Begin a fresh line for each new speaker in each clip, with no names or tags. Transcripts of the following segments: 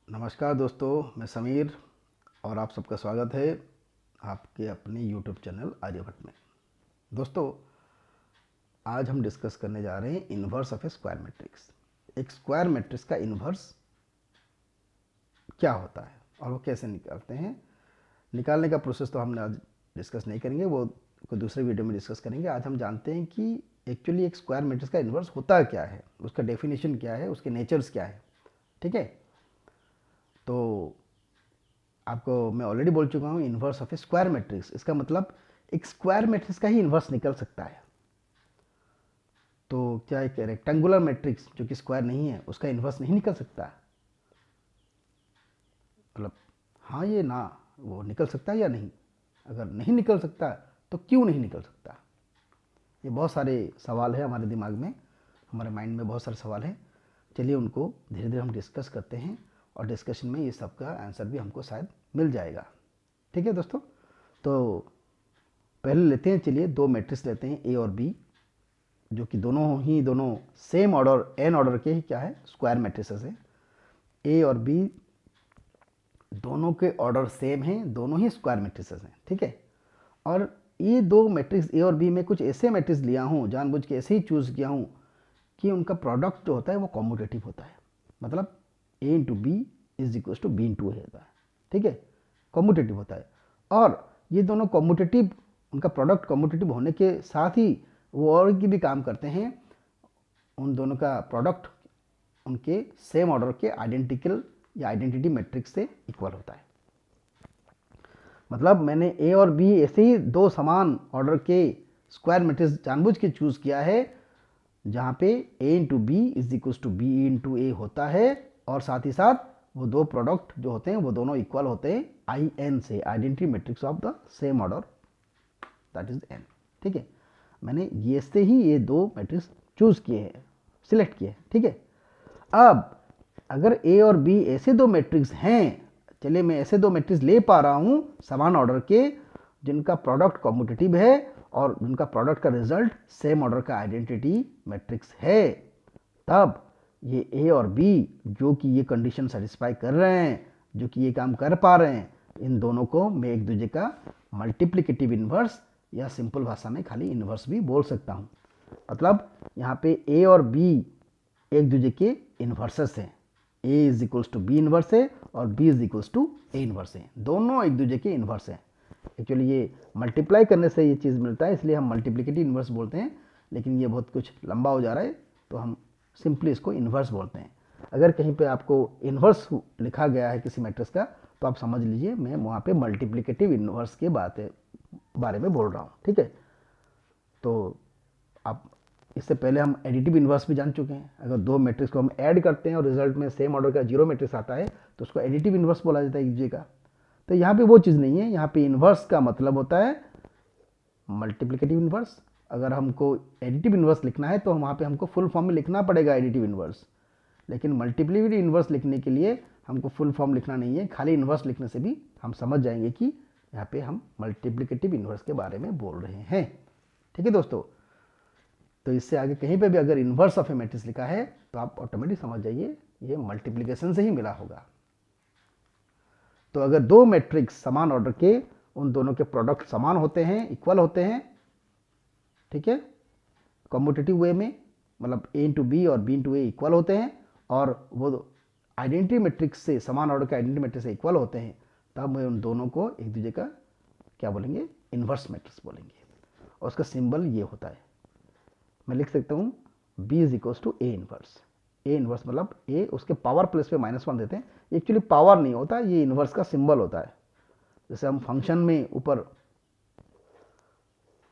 नमस्कार दोस्तों, मैं समीर और आप सबका स्वागत है आपके अपने YouTube चैनल आर्यभट्ट में। दोस्तों, आज हम डिस्कस करने जा रहे हैं inverse of a square matrix. एक स्क्वायर मैट्रिक्स का इन्वर्स क्या होता है और वो कैसे निकालते हैं। निकालने का प्रोसेस तो हमने आज डिस्कस नहीं करेंगे, वो कोई दूसरे वीडियो में डिस्कस करेंगे। आज हम जानते हैं कि एक्चुअली एक स्क्वायर मैट्रिक्स का इन्वर्स होता क्या है, उसका डेफिनेशन क्या है, उसके नेचर्स क्या है। ठीक है, तो आपको मैं ऑलरेडी बोल चुका हूँ inverse of a square matrix, इसका मतलब एक स्क्वायर मैट्रिक्स का ही इन्वर्स निकल सकता है। तो क्या एक रेक्टेंगुलर मैट्रिक्स जो कि स्क्वायर नहीं है उसका इन्वर्स नहीं निकल सकता? मतलब हाँ ये ना, वो निकल सकता है या नहीं? अगर नहीं निकल सकता तो क्यों नहीं निकल सकता? ये बहुत सारे सवाल है हमारे दिमाग में, हमारे माइंड में बहुत सारे सवाल हैं। चलिए उनको धीरे धीरे हम डिस्कस करते हैं और डिस्कशन में ये सब का आंसर भी हमको शायद मिल जाएगा। ठीक है दोस्तों, तो पहले लेते हैं, चलिए दो मैट्रिक्स लेते हैं ए और बी, जो कि दोनों सेम ऑर्डर एन ऑर्डर के ही क्या है स्क्वायर मैट्रिसेस हैं। ए और बी दोनों के ऑर्डर सेम हैं, दोनों ही स्क्वायर मैट्रिसेस हैं। ठीक है, और ये दो मैट्रिक्स ए और बी में कुछ ऐसे मैट्रिक्स लिया हूँ, जानबूझ के ऐसे ही चूज़ किया हूँ कि उनका प्रोडक्ट जो होता है वो कॉम्यूटेटिव होता है। मतलब A into B is equal to B into A होता है। ठीक है, कॉम्यूटेटिव होता है। और ये दोनों कॉम्यूटेटिव, उनका प्रोडक्ट कॉम्यूटेटिव होने के साथ ही वो और की भी काम करते हैं। उन दोनों का प्रोडक्ट उनके सेम ऑर्डर के आइडेंटिकल या आइडेंटिटी मैट्रिक्स से इक्वल होता है। मतलब मैंने ए और बी ऐसे ही दो समान ऑर्डर के स्क्वायर मैट्रिक्स जानबूझ के चूज़ किया है जहाँ पे A into B is equal to B into A होता है, और साथ ही साथ वो दो प्रोडक्ट जो होते हैं वो दोनों इक्वल होते हैं आई एन से, identity matrix of the same order, that is an. ठीक है, मैंने ये से ही ये दो मैट्रिक्स चूज़ किए हैं, सिलेक्ट किए हैं। ठीक है, अब अगर ए और बी ऐसे दो मैट्रिक्स हैं, चलिए मैं ऐसे दो मैट्रिक्स ले पा रहा हूँ समान ऑर्डर के जिनका प्रोडक्ट कॉम्पिटिटिव है और जिनका प्रोडक्ट का रिजल्ट सेम ऑर्डर का आइडेंटिटी मैट्रिक्स है, तब ये ए और बी जो कि ये कंडीशन सेटिस्फाई कर रहे हैं, जो कि ये काम कर पा रहे हैं, इन दोनों को मैं एक दूसरे का मल्टीप्लिकेटिव इन्वर्स या सिंपल भाषा में खाली इन्वर्स भी बोल सकता हूँ। मतलब यहाँ पे ए और बी एक दूसरे के इन्वर्सेस हैं। A is equals to B inverse है और B is equals to A inverse है, दोनों एक दूसरे के इन्वर्स हैं। एक्चुअली ये मल्टीप्लाई करने से ये चीज़ मिलता है, इसलिए हम मल्टीप्लिकेटिव इन्वर्स बोलते हैं, लेकिन ये बहुत कुछ लंबा हो जा रहा है तो हम सिंपली इसको इन्वर्स बोलते हैं। अगर कहीं पे आपको इन्वर्स लिखा गया है किसी मैट्रिक्स का तो आप समझ लीजिए मैं वहाँ पे मल्टीप्लिकेटिव इन्वर्स के बारे में बोल रहा हूँ। ठीक है, तो आप इससे पहले हम एडिटिव इन्वर्स भी जान चुके हैं। अगर दो मैट्रिक्स को हम ऐड करते हैं और रिजल्ट में सेम ऑर्डर का जीरो मैट्रिक्स आता है तो उसको एडिटिव इन्वर्स बोला जाता है एक का। तो यहाँ पे वो चीज़ नहीं है, यहाँ पे इन्वर्स का मतलब होता है मल्टीप्लिकेटिव इन्वर्स। अगर हमको एडिटिव इन्वर्स लिखना है तो वहाँ पे हमको फुल फॉर्म में लिखना पड़ेगा एडिटिव इन्वर्स, लेकिन मल्टीप्लिकेटिव इन्वर्स लिखने के लिए हमको फुल फॉर्म लिखना नहीं है, खाली इन्वर्स लिखने से भी हम समझ जाएंगे कि यहाँ पे हम मल्टीप्लिकेटिव इन्वर्स के बारे में बोल रहे हैं। ठीक है दोस्तों, तो इससे आगे कहीं पे भी अगर इन्वर्स ऑफ ए मैट्रिक्स लिखा है तो आप ऑटोमेटिक समझ जाइए ये मल्टीप्लिकेशन से ही मिला होगा। तो अगर दो मैट्रिक्स समान ऑर्डर के, उन दोनों के प्रोडक्ट समान होते हैं, इक्वल होते हैं, ठीक है, कॉम्पिटिटिव वे में, मतलब ए इंटू बी और बी इंटू ए इक्वल होते हैं और वो आइडेंटिटी मैट्रिक्स से, समान ऑर्डर के आइडेंटिटी मैट्रिक्स से इक्वल होते हैं, तब उन दोनों को एक दूसरे का क्या बोलेंगे, इन्वर्स मैट्रिक्स बोलेंगे। और उसका सिंबल ये होता है, मैं लिख सकता हूँ b is equals to A inverse. A inverse मतलब ए उसके पावर प्लेस पे -1 देते हैं, एक्चुअली पावर नहीं होता, ये इन्वर्स का सिंबल होता है। जैसे हम फंक्शन में ऊपर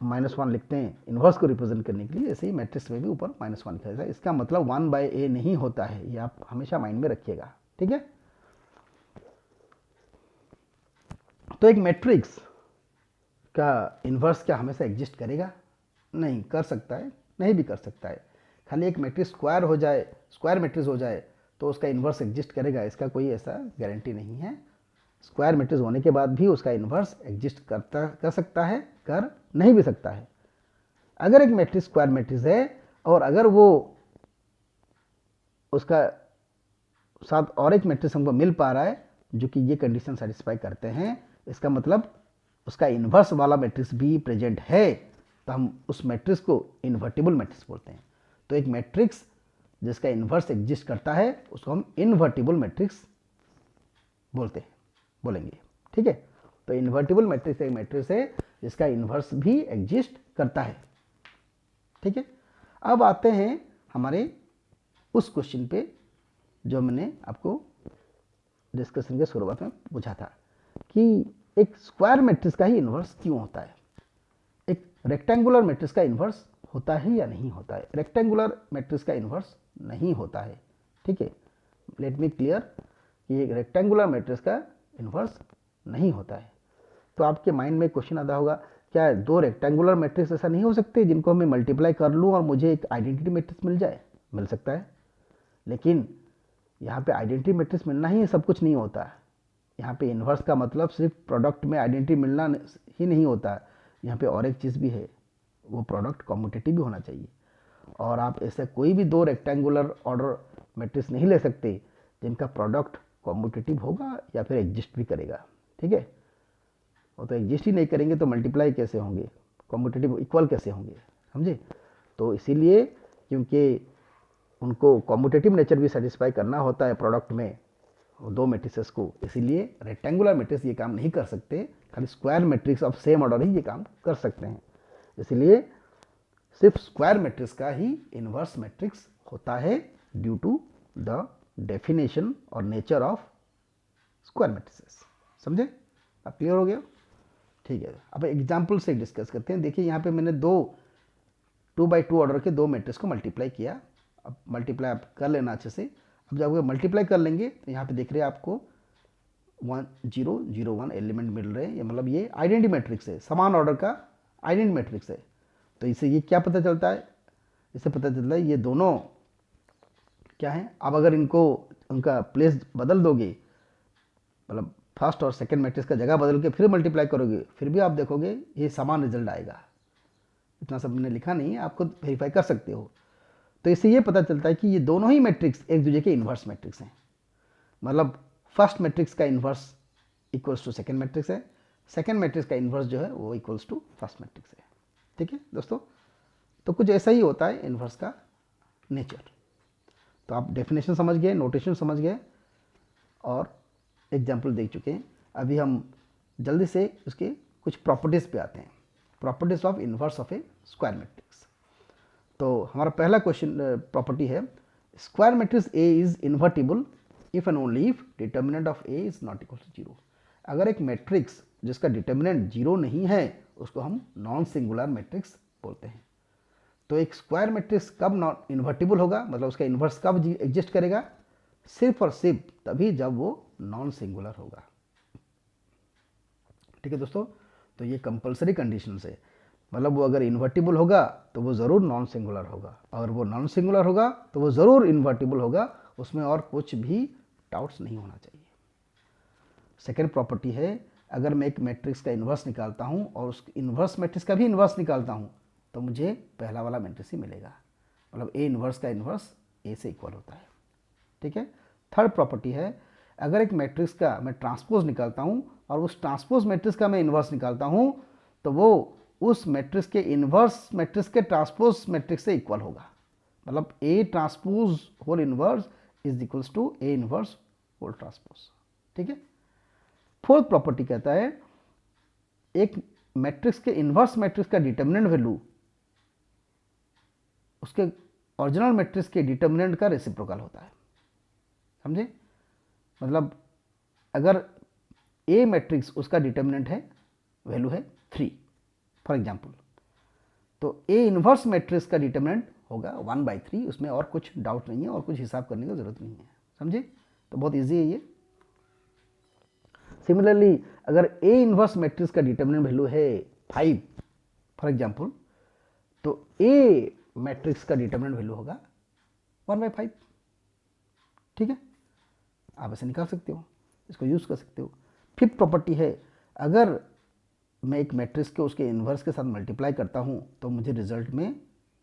-1 लिखते हैं इन्वर्स को रिप्रेजेंट करने के लिए, ऐसे ही मैट्रिक्स में भी ऊपर -1 लिखा जाता है। इसका मतलब 1/a नहीं होता है, ये आप हमेशा माइंड में रखिएगा। ठीक है, तो एक मैट्रिक्स का इन्वर्स क्या हमेशा एग्जिस्ट करेगा? नहीं कर सकता है, नहीं भी कर सकता है। खाली एक मैट्रिक्स स्क्वायर हो जाए, स्क्वायर मैट्रिक्स हो जाए तो उसका इन्वर्स एग्जिस्ट करेगा, इसका कोई ऐसा गारंटी नहीं है। स्क्वायर मैट्रिक्स होने के बाद भी उसका इन्वर्स एग्जिस्ट कर सकता है, कर नहीं भी सकता है। अगर एक मैट्रिक्स स्क्वायर मैट्रिक्स है और अगर वो उसका साथ और एक मैट्रिक्स हमको मिल पा रहा है जो कि ये कंडीशन सेटिस्फाई करते हैं, इसका मतलब उसका इन्वर्स वाला मैट्रिक्स भी प्रेजेंट है, तो हम उस मैट्रिक्स को इन्वर्टिबल मैट्रिक्स बोलते हैं। तो एक मैट्रिक्स जिसका इन्वर्स एग्जिस्ट करता है उसको हम इन्वर्टिबल मैट्रिक्स बोलेंगे। ठीक है, तो इन्वर्टिबल मैट्रिक्स एक मैट्रिक्स है जिसका इन्वर्स भी एग्जिस्ट करता है। ठीक है, अब आते हैं हमारे उस क्वेश्चन पे जो मैंने आपको डिस्कशन के शुरुआत में पूछा था कि एक स्क्वायर मैट्रिक्स का ही इन्वर्स क्यों होता है। एक रेक्टेंगुलर मैट्रिक्स का इन्वर्स होता है या नहीं होता है। रेक्टेंगुलर मैट्रिक्स का इन्वर्स नहीं होता है। ठीक है, लेट मी क्लियर कि एक रेक्टेंगुलर मैट्रिक्स का इन्वर्स नहीं होता है। तो आपके माइंड में क्वेश्चन आता होगा, क्या दो रेक्टेंगुलर मैट्रिक्स ऐसा नहीं हो सकते जिनको मैं मल्टीप्लाई कर लूँ और मुझे एक आइडेंटिटी मैट्रिक्स मिल जाए। मिल सकता है, लेकिन यहाँ पे आइडेंटिटी मैट्रिक्स मिलना ही सब कुछ नहीं होता। यहाँ पे इन्वर्स का मतलब सिर्फ प्रोडक्ट में आइडेंटिटी मिलना ही नहीं होता, यहाँ पे और एक चीज़ भी है, वो प्रोडक्ट कॉम्यूटेटिव भी होना चाहिए। और आप ऐसे कोई भी दो रेक्टेंगुलर ऑर्डर मैट्रिक्स नहीं ले सकते जिनका प्रोडक्ट कॉम्यूटेटिव होगा या फिर एग्जिस्ट भी करेगा। ठीक है, वो तो एग्जिस्ट ही नहीं करेंगे तो मल्टीप्लाई कैसे होंगे, कॉम्यूटेटिव इक्वल कैसे होंगे, समझे। तो इसीलिए क्योंकि उनको कॉम्यूटेटिव नेचर भी सेटिस्फाई करना होता है प्रोडक्ट में दो मैट्रिसेस को, इसीलिए रेक्टेंगुलर मैट्रिक्स ये काम नहीं कर सकते, खाली square matrix of same order ही ये काम कर सकते हैं। इसलिए सिर्फ स्क्वायर मैट्रिक्स का ही इन्वर्स मैट्रिक्स होता है ड्यू टू द डेफिनेशन और नेचर ऑफ स्क्वायर मैट्रिसेस। समझे, अब क्लियर हो गया। ठीक है, अब एग्जाम्पल से डिस्कस करते हैं। देखिए यहाँ पे मैंने दो 2x2 ऑर्डर के दो मैट्रिक्स को मल्टीप्लाई किया। अब मल्टीप्लाई आप कर लेना अच्छे से। अब जब मल्टीप्लाई कर लेंगे तो यहाँ पे देख रहे हैं आपको 1 0 0 1 एलिमेंट मिल रहे हैं, ये मतलब ये आइडेंटिटी मैट्रिक्स है, समान ऑर्डर का आइडेंटिटी मैट्रिक्स है। तो इससे ये क्या पता चलता है, इससे पता चलता है ये दोनों क्या है। अब अगर इनको उनका प्लेस बदल दोगे, मतलब फर्स्ट और सेकंड मैट्रिक्स का जगह बदल के फिर मल्टीप्लाई करोगे, फिर भी आप देखोगे ये समान रिजल्ट आएगा। इतना सब मैंने लिखा नहीं है, आप खुद वेरीफाई कर सकते हो। तो इससे ये पता चलता है कि ये दोनों ही मैट्रिक्स एक दूसरे के इन्वर्स मैट्रिक्स हैं। मतलब फर्स्ट मैट्रिक्स का inverse equals to second matrix है, सेकंड मैट्रिक्स का इन्वर्स जो है वो इक्वल्स टू फर्स्ट मैट्रिक्स है। ठीक है दोस्तों, तो कुछ ऐसा ही होता है इन्वर्स का नेचर। तो आप डेफिनेशन समझ गए, नोटेशन समझ गए और एग्जाम्पल देख चुके हैं। अभी हम जल्दी से उसके कुछ प्रॉपर्टीज़ पे आते हैं, properties of inverse of a square matrix. तो हमारा पहला क्वेश्चन प्रॉपर्टी है, square matrix A is invertible if and only if determinant of A is not equal to zero. अगर एक मैट्रिक्स जिसका डिटर्मिनेंट जीरो नहीं है उसको हम नॉन सिंगुलर मैट्रिक्स बोलते हैं। तो एक स्क्वायर मैट्रिक्स कब नॉन इन्वर्टिबल होगा, मतलब उसका इन्वर्स कब एग्जिस्ट करेगा, सिर्फ और सिर्फ तभी जब वो नॉन सिंगुलर होगा। ठीक है दोस्तों, तो ये कंपलसरी कंडीशंस है, मतलब वो अगर इन्वर्टिबल होगा तो वो ज़रूर नॉन सिंगुलर होगा, अगर वो नॉन सिंगुलर होगा तो वो ज़रूर इन्वर्टिबल होगा, उसमें और कुछ भी डाउट्स नहीं होना चाहिए। सेकेंड प्रॉपर्टी है, अगर मैं एक मैट्रिक्स का इन्वर्स निकालता हूँ और उस इन्वर्स मैट्रिक्स का भी इन्वर्स निकालता हूँ तो मुझे पहला वाला मैट्रिक्स ही मिलेगा, मतलब ए इन्वर्स का इन्वर्स ए से इक्वल होता है। ठीक है, थर्ड प्रॉपर्टी है, अगर एक मैट्रिक्स का मैं ट्रांसपोज निकालता हूँ और उस ट्रांसपोज मैट्रिक्स का मैं इन्वर्स निकालता हूँ तो वो उस मैट्रिक्स के इन्वर्स मैट्रिक्स के ट्रांसपोज मैट्रिक्स से इक्वल होगा, मतलब A transpose whole inverse is equals to A inverse whole transpose. ठीक है, फोर्थ प्रॉपर्टी कहता है, एक मैट्रिक्स के इन्वर्स मैट्रिक्स का डिटर्मिनेंट वैल्यू उसके ओरिजिनल मैट्रिक्स के डिटर्मिनेंट का रेसिप्रोकल होता है। समझे, मतलब अगर ए मैट्रिक्स उसका डिटर्मिनेंट है, वैल्यू है 3 फॉर एग्जांपल, तो ए इन्वर्स मैट्रिक्स का डिटर्मिनेंट होगा 1/3, उसमें और कुछ डाउट नहीं है और कुछ हिसाब करने की जरूरत नहीं है। समझे, तो बहुत इजी है ये। सिमिलरली अगर ए इन्वर्स मैट्रिक्स का डिटर्मिनेंट वैल्यू है 5 फॉर एग्जांपल, तो ए मैट्रिक्स का डिटर्मिनेंट वैल्यू होगा 1/5। ठीक है, आप ऐसे निकाल सकते हो, इसको यूज़ कर सकते हो। फिफ्थ प्रॉपर्टी है, अगर मैं एक मैट्रिक्स के उसके इन्वर्स के साथ मल्टीप्लाई करता हूँ तो मुझे रिजल्ट में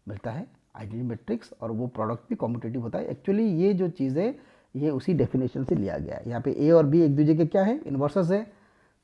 मिलता है आइडेंटिटी मैट्रिक्स और वो प्रोडक्ट भी कॉम्पिटिटिव होता है। एक्चुअली ये जो चीज़ है ये उसी डेफिनेशन से लिया गया है। यहाँ पे ए और बी एक दूसरे के क्या है, इन्वर्सेस है।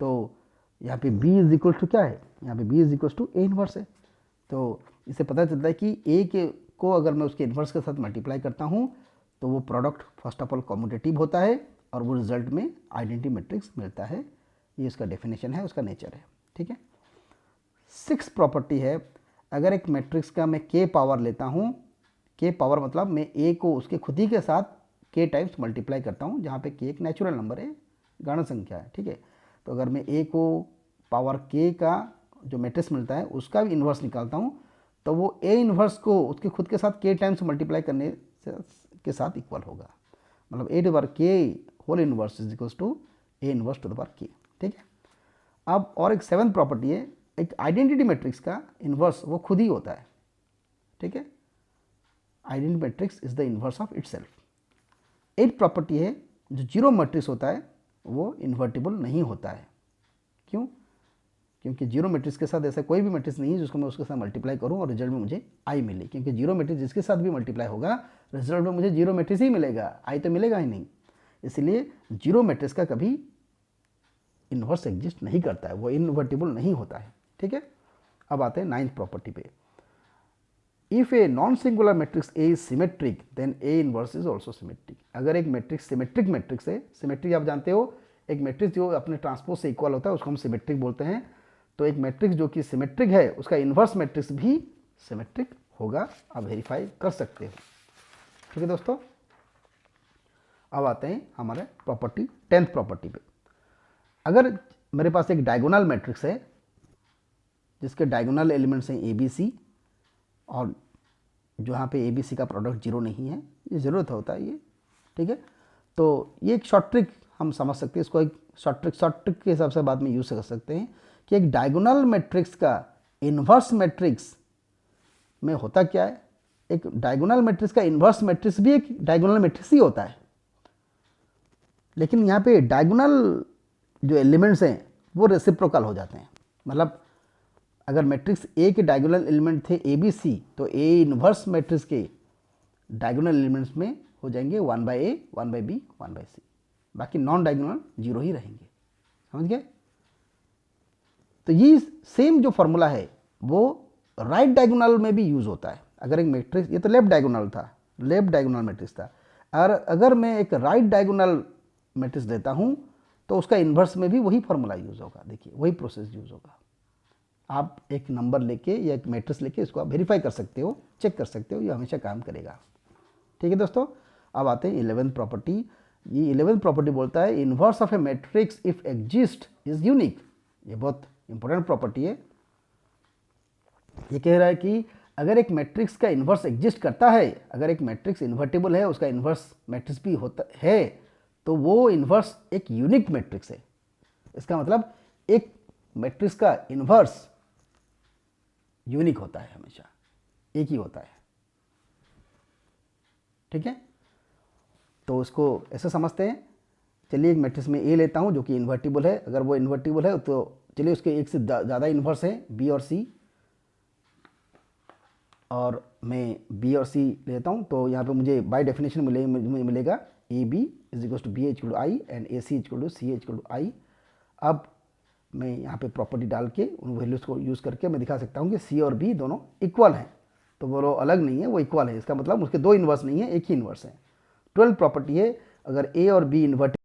तो यहाँ पे बी इज इक्वल टू क्या है, यहाँ पे B is equal to A inverse है। तो इससे पता चलता है कि ए के को अगर मैं उसके इन्वर्स के साथ मल्टीप्लाई करता हूँ तो वो product first of all commutative होता है और वो रिजल्ट में आइडेंटिटी मैट्रिक्स मिलता है। ये उसका डेफिनेशन है, उसका नेचर है। ठीक है। 6 प्रॉपर्टी है, अगर एक मैट्रिक्स का मैं के पावर लेता हूँ, के पावर मतलब मैं ए को उसके खुद ही के साथ के टाइम्स मल्टीप्लाई करता हूँ, जहाँ पे के एक नेचुरल नंबर है, गण संख्या है। ठीक है। तो अगर मैं ए को पावर के का जो मैट्रिक्स मिलता है उसका भी इन्वर्स निकालता हूँ तो वो ए इन्वर्स को उसके खुद के साथ के टाइम्स मल्टीप्लाई करने के साथ इक्वल होगा। मतलब A to the power K whole inverse is equals to A inverse to the power K. ठीक है। अब और एक 7th प्रॉपर्टी है, एक आइडेंटिटी मैट्रिक्स का इन्वर्स वो खुद ही होता है। ठीक है। Identity matrix is the inverse of itself. 8th property है, जो जीरो मैट्रिक्स होता है वो इन्वर्टिबल नहीं होता है। क्यों? क्योंकि जीरो मैट्रिक्स के साथ ऐसा कोई भी मैट्रिक्स नहीं है जिसको मैं उसके साथ मल्टीप्लाई करूं और रिजल्ट में मुझे आई मिले, क्योंकि जीरो मैट्रिक्स जिसके साथ भी मल्टीप्लाई होगा रिजल्ट में मुझे जीरो मैट्रिक्स ही मिलेगा, आई तो मिलेगा ही नहीं। इसलिए जीरो मैट्रिक्स का कभी इन्वर्स एग्जिस्ट नहीं करता है, वो इन्वर्टिबल नहीं होता है। ठीक है। अब आते हैं 9th प्रॉपर्टी पे। If a non singular matrix A is symmetric then A inverse is also symmetric. अगर एक मैट्रिक्स सिमेट्रिक मैट्रिक्स है, सिमेट्रिक आप जानते हो एक मैट्रिक्स जो अपने ट्रांसपोज से इक्वल होता है उसको हम सिमेट्रिक बोलते हैं। तो एक मैट्रिक्स जो कि सिमेट्रिक है उसका इन्वर्स मैट्रिक्स भी सिमेट्रिक होगा, आप वेरीफाई कर सकते हो। ठीक है दोस्तों। अब आते हैं हमारे प्रॉपर्टी 10th प्रॉपर्टी पे। अगर मेरे पास एक डायगोनल मैट्रिक्स है जिसके डायगोनल एलिमेंट्स हैं ए बी सी और जो यहाँ पे ए बी सी का प्रोडक्ट जीरो नहीं है, ये ज़रूरत होता है ये। ठीक है। तो ये एक शॉर्ट ट्रिक हम समझ सकते हैं, इसको एक शॉर्ट ट्रिक के हिसाब से बाद में यूज़ कर सकते हैं कि एक डायगोनल मैट्रिक्स का इन्वर्स मैट्रिक्स में होता क्या है। एक डायगोनल मैट्रिक्स का इन्वर्स मैट्रिक्स भी एक डायगोनल मैट्रिक्स ही होता है, लेकिन यहाँ पे डायगोनल जो एलिमेंट्स हैं वो रेसिप्रोकल हो जाते हैं। मतलब अगर मैट्रिक्स ए के डायगोनल एलिमेंट थे ए बी सी तो ए इन्वर्स मैट्रिक्स के डायगोनल एलिमेंट्स में हो जाएंगे 1 by A, 1 by B, 1 by C, बाकी नॉन डायगोनल जीरो ही रहेंगे। समझ गए? तो ये सेम जो फॉर्मूला है वो राइट डायगोनल में भी यूज होता है। अगर एक मैट्रिक्स, ये तो लेफ्ट डायगोनल था, लेफ्ट डायगोनल मैट्रिक्स था, और अगर मैं एक राइट डायगोनल मैट्रिक्स लेता हूँ तो उसका इन्वर्स में भी वही फॉर्मूला यूज होगा। देखिए वही प्रोसेस यूज होगा। आप एक नंबर लेके या एक मैट्रिक्स लेके इसको आप वेरीफाई कर सकते हो, चेक कर सकते हो, ये हमेशा काम करेगा। ठीक है दोस्तों। अब आते हैं 11th प्रॉपर्टी। ये 11th प्रॉपर्टी बोलता है inverse of A matrix if exist is unique. ये बहुत इंपॉर्टेंट प्रॉपर्टी है। ये कह रहा है कि अगर एक मैट्रिक्स का इन्वर्स एग्जिस्ट करता है, अगर एक मैट्रिक्स इन्वर्टिबल है, उसका इन्वर्स मैट्रिक्स भी होता है, तो वो इन्वर्स एक यूनिक मैट्रिक्स है। इसका मतलब एक मैट्रिक्स का इन्वर्स यूनिक होता है, हमेशा एक ही होता है। ठीक है। तो उसको ऐसे समझते हैं, चलिए एक मैट्रिक्स में ए लेता हूँ जो कि इन्वर्टिबल है। अगर वो इन्वर्टिबल है तो चलिए उसके एक से ज़्यादा इन्वर्स हैं बी और सी, और मैं बी और सी लेता हूँ तो यहाँ पे मुझे बाय डेफिनेशन मुझे मिलेगा A B is equal to B equal to I and A C equal to C equal to I. अब मैं यहाँ पे प्रॉपर्टी डाल के उन वैल्यूज़ को यूज़ करके मैं दिखा सकता हूँ कि सी और बी दोनों इक्वल हैं। तो वो अलग नहीं है, वो इक्वल है। इसका मतलब उसके दो इन्वर्स नहीं है, एक ही इन्वर्स है। 12th प्रॉपर्टी है, अगर ए और बी इन्वर्ट